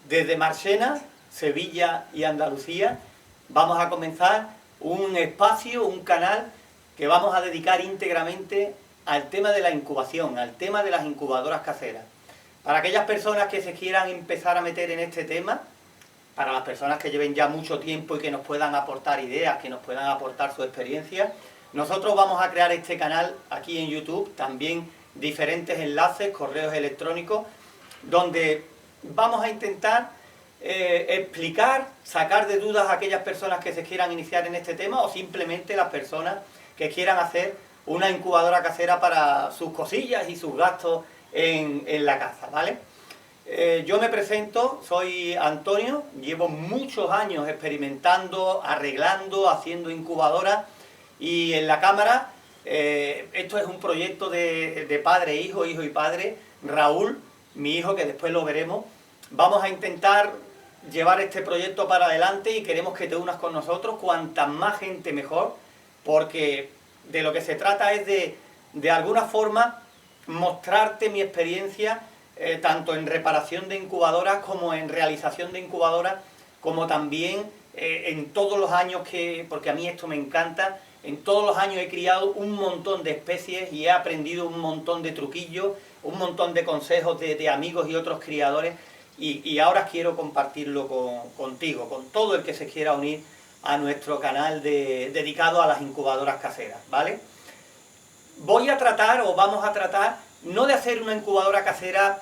Desde Marchena, Sevilla y Andalucía vamos a comenzar un espacio, un canal que vamos a dedicar íntegramente al tema de la incubación, al tema de las incubadoras caseras. Para aquellas personas que se quieran empezar a meter en este tema, para las personas que lleven ya mucho tiempo y que nos puedan aportar ideas, que nos puedan aportar su experiencia, nosotros vamos a crear este canal aquí en YouTube, también diferentes enlaces, correos electrónicos, donde vamos a intentar explicar, sacar de dudas a aquellas personas que se quieran iniciar en este tema o simplemente las personas que quieran hacer una incubadora casera para sus cosillas y sus gastos en la casa, ¿vale? Yo me presento, soy Antonio, llevo muchos años experimentando, arreglando, haciendo incubadoras y en la cámara, esto es un proyecto de padre, hijo y padre, Raúl, mi hijo, que después lo veremos. Vamos a intentar llevar este proyecto para adelante y queremos que te unas con nosotros, cuanta más gente mejor, porque de lo que se trata es de alguna forma mostrarte mi experiencia, tanto en reparación de incubadoras como en realización de incubadoras, como también en todos los años porque a mí esto me encanta, en todos los años he criado un montón de especies y he aprendido un montón de truquillos, un montón de consejos de amigos y otros criadores, y ahora quiero compartirlo contigo, con todo el que se quiera unir a nuestro canal dedicado a las incubadoras caseras, ¿vale? Voy a tratar, o vamos a tratar, no de hacer una incubadora casera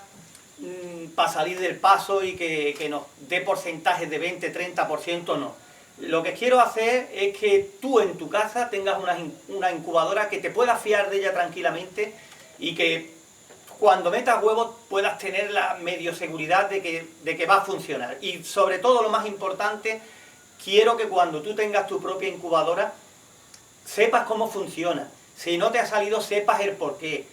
para salir del paso y que nos dé porcentajes de 20-30%, no. Lo que quiero hacer es que tú en tu casa tengas una incubadora que te puedas fiar de ella tranquilamente y que cuando metas huevos puedas tener la medio seguridad de que va a funcionar. Y sobre todo, lo más importante, quiero que cuando tú tengas tu propia incubadora sepas cómo funciona. Si no te ha salido, sepas el porqué,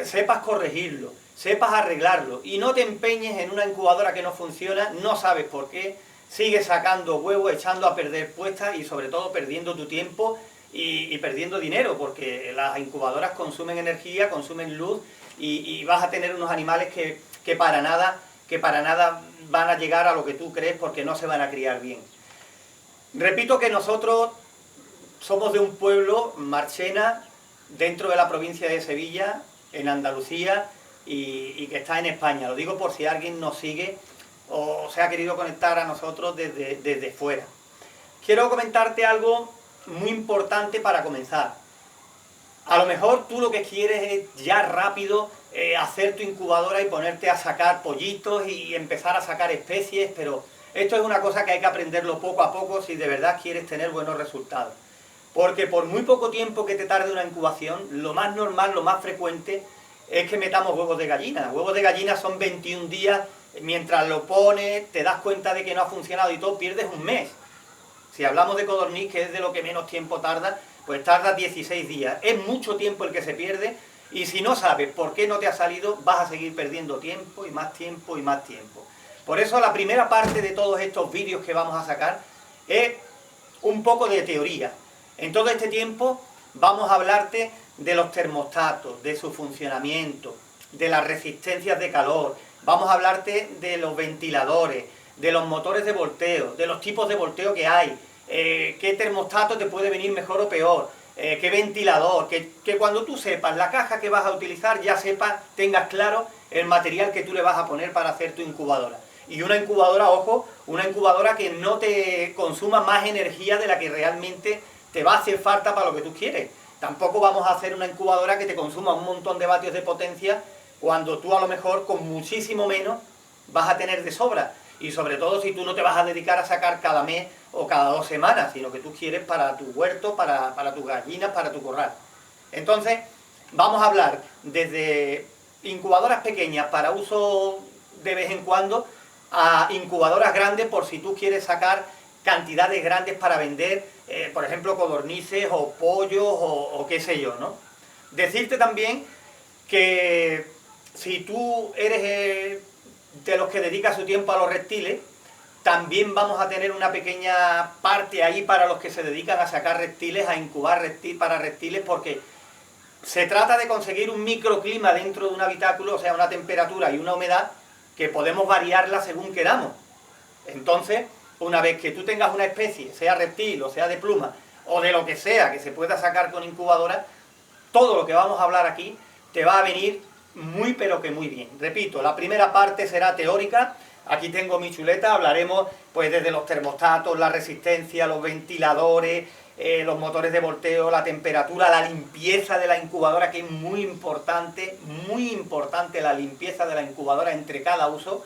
sepas corregirlo, sepas arreglarlo y no te empeñes en una incubadora que no funciona, no sabes por qué, sigues sacando huevos, echando a perder puestas y sobre todo perdiendo tu tiempo y perdiendo dinero, porque las incubadoras consumen energía, consumen luz y vas a tener unos animales que para nada van a llegar a lo que tú crees, porque no se van a criar bien. Repito que nosotros somos de un pueblo, Marchena, dentro de la provincia de Sevilla, en Andalucía, y que está en España. Lo digo por si alguien nos sigue o se ha querido conectar a nosotros desde fuera. Quiero comentarte algo muy importante para comenzar. A lo mejor tú lo que quieres es ya rápido hacer tu incubadora y ponerte a sacar pollitos y empezar a sacar especies, pero esto es una cosa que hay que aprenderlo poco a poco si de verdad quieres tener buenos resultados. Porque por muy poco tiempo que te tarde una incubación, lo más normal, lo más frecuente es que metamos huevos de gallina. Huevos de gallina son 21 días, mientras lo pones, te das cuenta de que no ha funcionado y todo, pierdes un mes. Si hablamos de codorniz, que es de lo que menos tiempo tarda, pues tarda 16 días. Es mucho tiempo el que se pierde, y si no sabes por qué no te ha salido, vas a seguir perdiendo tiempo y más tiempo y más tiempo. Por eso la primera parte de todos estos vídeos que vamos a sacar es un poco de teoría. En todo este tiempo vamos a hablarte de los termostatos, de su funcionamiento, de las resistencias de calor, vamos a hablarte de los ventiladores, de los motores de volteo, de los tipos de volteo que hay, qué termostato te puede venir mejor o peor, qué ventilador, que cuando tú sepas la caja que vas a utilizar, ya sepas, tengas claro el material que tú le vas a poner para hacer tu incubadora. Y una incubadora, ojo, una incubadora que no te consuma más energía de la que realmente te va a hacer falta para lo que tú quieres. Tampoco vamos a hacer una incubadora que te consuma un montón de vatios de potencia cuando tú a lo mejor con muchísimo menos vas a tener de sobra. Y sobre todo si tú no te vas a dedicar a sacar cada mes o cada 2 semanas, sino que tú quieres para tu huerto, para tus gallinas, para tu corral. Entonces, vamos a hablar desde incubadoras pequeñas para uso de vez en cuando, a incubadoras grandes por si tú quieres sacar cantidades grandes para vender, por ejemplo, codornices o pollos o qué sé yo, ¿no? Decirte también que si tú eres de los que dedica su tiempo a los reptiles, también vamos a tener una pequeña parte ahí para los que se dedican a sacar reptiles, a incubar para reptiles, porque se trata de conseguir un microclima dentro de un habitáculo, o sea, una temperatura y una humedad que podemos variarla según queramos. Entonces, una vez que tú tengas una especie, sea reptil o sea de pluma, o de lo que sea que se pueda sacar con incubadora, todo lo que vamos a hablar aquí te va a venir muy pero que muy bien. Repito, la primera parte será teórica. Aquí tengo mi chuleta, hablaremos pues desde los termostatos, la resistencia, los ventiladores, los motores de volteo, la temperatura, la limpieza de la incubadora, que es muy importante la limpieza de la incubadora entre cada uso.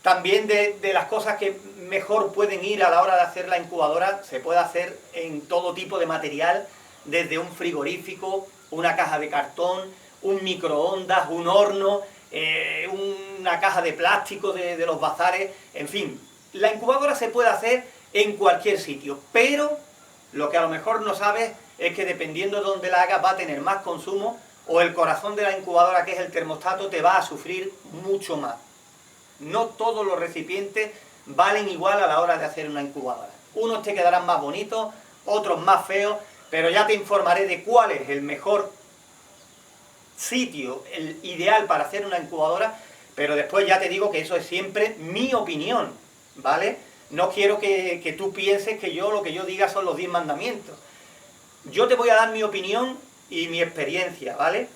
También de las cosas que mejor pueden ir a la hora de hacer la incubadora, se puede hacer en todo tipo de material, desde un frigorífico, una caja de cartón, un microondas, un horno, una caja de plástico de los bazares, en fin. La incubadora se puede hacer en cualquier sitio, pero lo que a lo mejor no sabes es que dependiendo de dónde la hagas va a tener más consumo, o el corazón de la incubadora, que es el termostato, te va a sufrir mucho más. No todos los recipientes valen igual a la hora de hacer una incubadora. Unos te quedarán más bonitos, otros más feos, pero ya te informaré de cuál es el mejor sitio, el ideal para hacer una incubadora, pero después ya te digo que eso es siempre mi opinión, ¿vale? No quiero que tú pienses que lo que yo diga son los 10 mandamientos. Yo te voy a dar mi opinión y mi experiencia, ¿vale?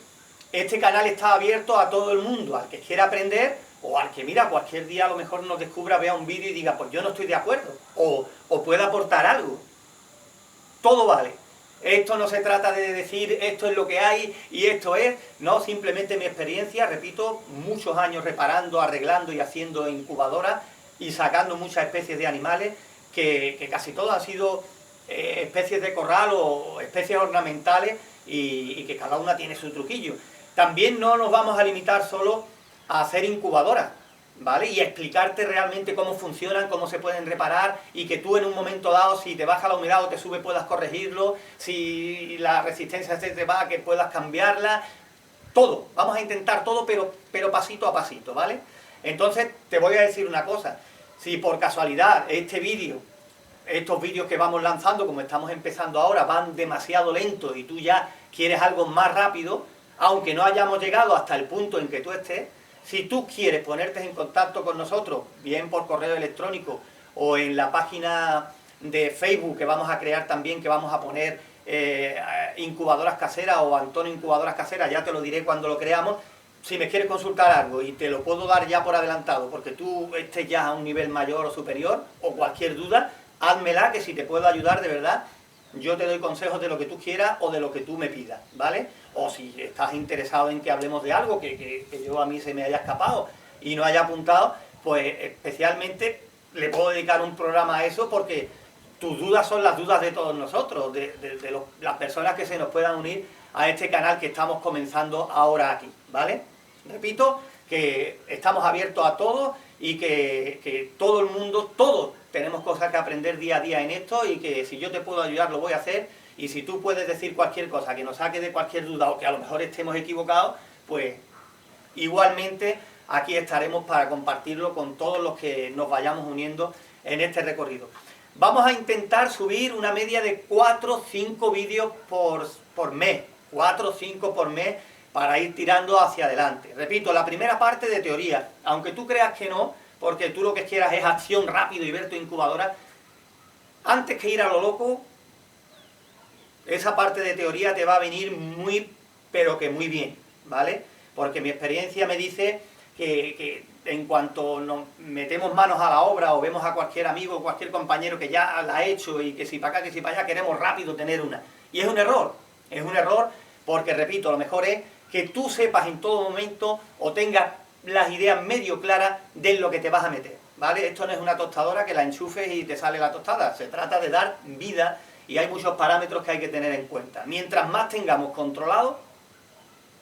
Este canal está abierto a todo el mundo, al que quiera aprender, o al que, mira, cualquier día a lo mejor nos descubra, vea un vídeo y diga, pues yo no estoy de acuerdo, o pueda aportar algo. Todo vale. Esto no se trata de decir esto es lo que hay y esto es, no, simplemente mi experiencia, repito, muchos años reparando, arreglando y haciendo incubadoras y sacando muchas especies de animales, que casi todas han sido especies de corral o especies ornamentales y que cada una tiene su truquillo. También no nos vamos a limitar solo a hacer incubadoras, ¿vale? Y a explicarte realmente cómo funcionan, cómo se pueden reparar, y que tú en un momento dado, si te baja la humedad o te sube, puedas corregirlo, si la resistencia se te va, que puedas cambiarla, todo. Vamos a intentar todo, pero pasito a pasito, ¿vale? Entonces, te voy a decir una cosa. Si por casualidad estos vídeos que vamos lanzando, como estamos empezando ahora, van demasiado lentos y tú ya quieres algo más rápido, aunque no hayamos llegado hasta el punto en que tú estés, si tú quieres ponerte en contacto con nosotros, bien por correo electrónico o en la página de Facebook que vamos a crear también, que vamos a poner incubadoras caseras o Antonio Incubadoras Caseras, ya te lo diré cuando lo creamos. Si me quieres consultar algo y te lo puedo dar ya por adelantado, porque tú estés ya a un nivel mayor o superior, o cualquier duda, házmela, que si te puedo ayudar de verdad, yo te doy consejos de lo que tú quieras o de lo que tú me pidas, ¿vale? O si estás interesado en que hablemos de algo que yo a mí se me haya escapado y no haya apuntado, pues especialmente le puedo dedicar un programa a eso, porque tus dudas son las dudas de todos nosotros, las personas que se nos puedan unir a este canal que estamos comenzando ahora aquí, ¿vale? Repito que estamos abiertos a todo y que todo el mundo, todos tenemos cosas que aprender día a día en esto, y que si yo te puedo ayudar lo voy a hacer, y si tú puedes decir cualquier cosa que nos saque de cualquier duda o que a lo mejor estemos equivocados, pues igualmente aquí estaremos para compartirlo con todos los que nos vayamos uniendo en este recorrido. Vamos a intentar subir una media de 4 o 5 vídeos por mes, 4 o 5 por mes, para ir tirando hacia adelante. Repito, la primera parte de teoría, aunque tú creas que no, porque tú lo que quieras es acción rápido y ver tu incubadora, antes que ir a lo loco, esa parte de teoría te va a venir muy, pero que muy bien, ¿vale? Porque mi experiencia me dice que en cuanto nos metemos manos a la obra o vemos a cualquier amigo o cualquier compañero que ya la ha hecho y que si para acá, que si para allá, queremos rápido tener una. Y es un error porque, repito, lo mejor es que tú sepas en todo momento o tengas las ideas medio claras de lo que te vas a meter, ¿vale? Esto no es una tostadora que la enchufes y te sale la tostada, se trata de dar vida y hay muchos parámetros que hay que tener en cuenta. Mientras más tengamos controlado,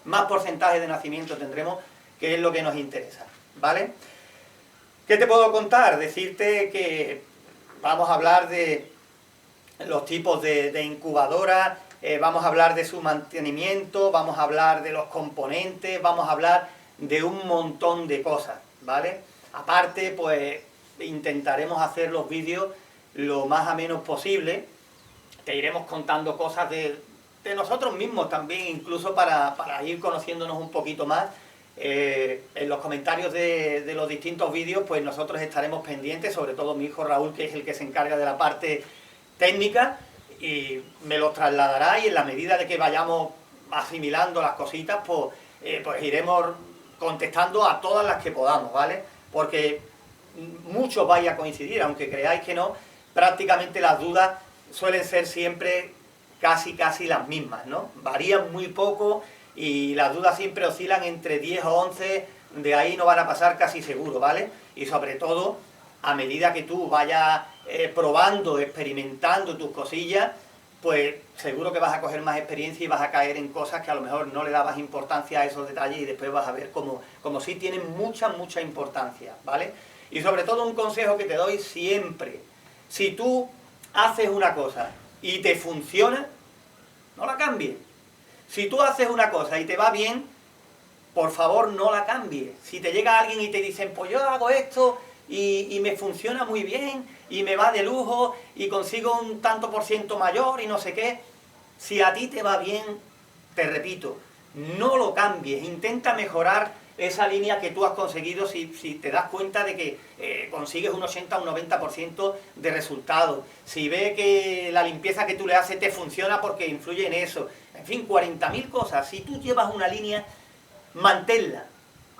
más porcentaje de nacimiento tendremos, que es lo que nos interesa, ¿vale? ¿Qué te puedo contar? Decirte que vamos a hablar de los tipos de incubadoras, vamos a hablar de su mantenimiento, vamos a hablar de los componentes, vamos a hablar de un montón de cosas, ¿vale? Aparte, pues intentaremos hacer los vídeos lo más amenos posible. Te iremos contando cosas de nosotros mismos también, incluso para ir conociéndonos un poquito más en los comentarios de los distintos vídeos, pues nosotros estaremos pendientes, sobre todo mi hijo Raúl, que es el que se encarga de la parte técnica, y me los trasladará, y en la medida de que vayamos asimilando las cositas, pues iremos contestando a todas las que podamos, ¿vale? Porque muchos vais a coincidir, aunque creáis que no, prácticamente las dudas suelen ser siempre casi las mismas, ¿no? Varían muy poco y las dudas siempre oscilan entre 10 o 11, de ahí no van a pasar casi seguro, ¿vale? Y sobre todo, a medida que tú vayas probando, experimentando tus cosillas, pues seguro que vas a coger más experiencia y vas a caer en cosas que a lo mejor no le dabas importancia a esos detalles, y después vas a ver como sí tienen mucha importancia, ¿vale? Y sobre todo un consejo que te doy siempre: si tú haces una cosa y te funciona, no la cambies. Si tú haces una cosa y te va bien, por favor no la cambies. Si te llega alguien y te dicen, pues yo hago esto y me funciona muy bien y me va de lujo y consigo un tanto por ciento mayor y no sé qué, si a ti te va bien, te repito, no lo cambies. Intenta mejorar esa línea que tú has conseguido si te das cuenta de que consigues un 80 o un 90% de resultados. Si ves que la limpieza que tú le haces te funciona porque influye en eso. En fin, 40.000 cosas. Si tú llevas una línea, manténla.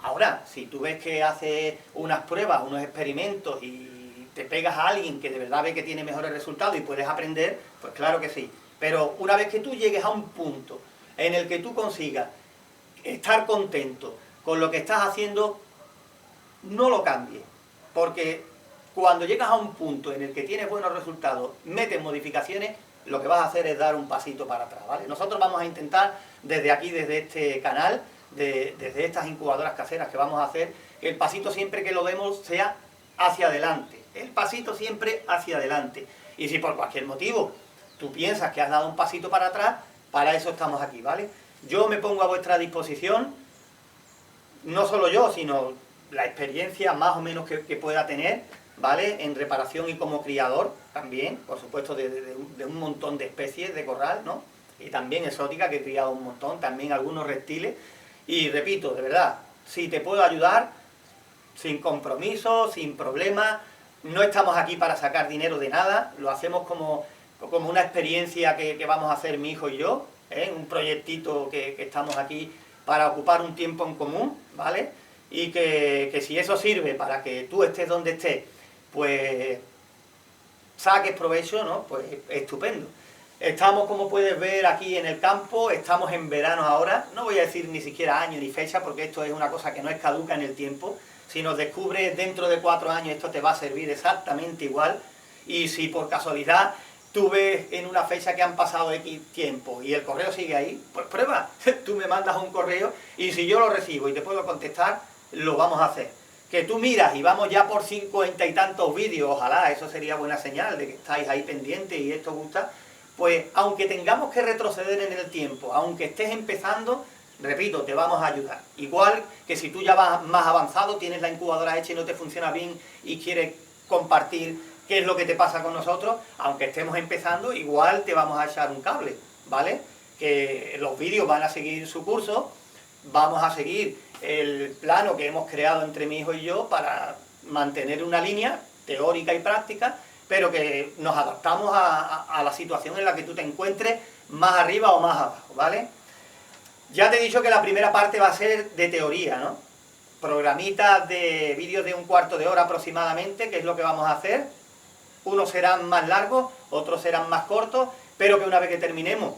Ahora, si tú ves que haces unas pruebas, unos experimentos y te pegas a alguien que de verdad ve que tiene mejores resultados y puedes aprender, pues claro que sí. Pero una vez que tú llegues a un punto en el que tú consigas estar contento con lo que estás haciendo, no lo cambies. Porque cuando llegas a un punto en el que tienes buenos resultados, metes modificaciones, lo que vas a hacer es dar un pasito para atrás, ¿vale? Nosotros vamos a intentar desde aquí, desde este canal, desde estas incubadoras caseras que vamos a hacer, que el pasito siempre que lo demos sea hacia adelante. El pasito siempre hacia adelante. Y si por cualquier motivo tú piensas que has dado un pasito para atrás, para eso estamos aquí, ¿vale? Yo me pongo a vuestra disposición, no solo yo, sino la experiencia más o menos que pueda tener, ¿vale? En reparación y como criador también, por supuesto, de un montón de especies de corral, ¿no? Y también exótica, que he criado un montón, también algunos reptiles. Y repito, de verdad, si te puedo ayudar, sin compromiso, sin problema, no estamos aquí para sacar dinero de nada, lo hacemos como una experiencia que vamos a hacer mi hijo y yo, un proyectito que estamos aquí para ocupar un tiempo en común, ¿vale? Y que si eso sirve para que tú estés donde estés, pues saques provecho, ¿no? Pues estupendo. Estamos, como puedes ver, aquí en el campo, estamos en verano ahora, no voy a decir ni siquiera año ni fecha, porque esto es una cosa que no es caduca en el tiempo. Si nos descubres dentro de 4 años, esto te va a servir exactamente igual, y si por casualidad tú ves en una fecha que han pasado X tiempo y el correo sigue ahí, pues prueba, tú me mandas un correo y si yo lo recibo y te puedo contestar, lo vamos a hacer. Que tú miras y vamos ya por 50 y tantos vídeos, ojalá, eso sería buena señal de que estáis ahí pendientes y esto gusta. Pues aunque tengamos que retroceder en el tiempo, aunque estés empezando, repito, te vamos a ayudar. Igual que si tú ya vas más avanzado, tienes la incubadora hecha y no te funciona bien y quieres compartir qué es lo que te pasa con nosotros, aunque estemos empezando, igual te vamos a echar un cable, ¿vale? Que los vídeos van a seguir su curso, vamos a seguir el plano que hemos creado entre mi hijo y yo para mantener una línea teórica y práctica, pero que nos adaptamos a la situación en la que tú te encuentres, más arriba o más abajo, ¿vale? Ya te he dicho que la primera parte va a ser de teoría, ¿no? Programitas de vídeos de 1/4 de hora aproximadamente, que es lo que vamos a hacer. Unos serán más largos, otros serán más cortos, pero que una vez que terminemos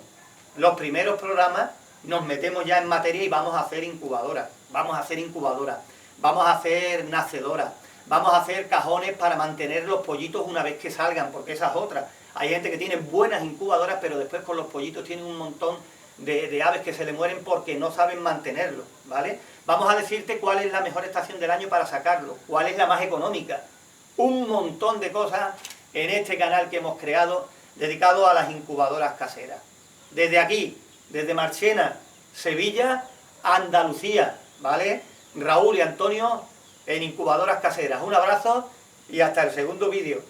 los primeros programas, nos metemos ya en materia y vamos a hacer incubadoras, vamos a hacer nacedoras, vamos a hacer cajones para mantener los pollitos una vez que salgan, porque esa es otra. Hay gente que tiene buenas incubadoras, pero después con los pollitos tienen un montón de aves que se le mueren porque no saben mantenerlos, ¿vale? Vamos a decirte cuál es la mejor estación del año para sacarlo, cuál es la más económica. Un montón de cosas en este canal que hemos creado dedicado a las incubadoras caseras. Desde aquí, desde Marchena, Sevilla, Andalucía, ¿vale? Raúl y Antonio en incubadoras caseras. Un abrazo y hasta el segundo vídeo.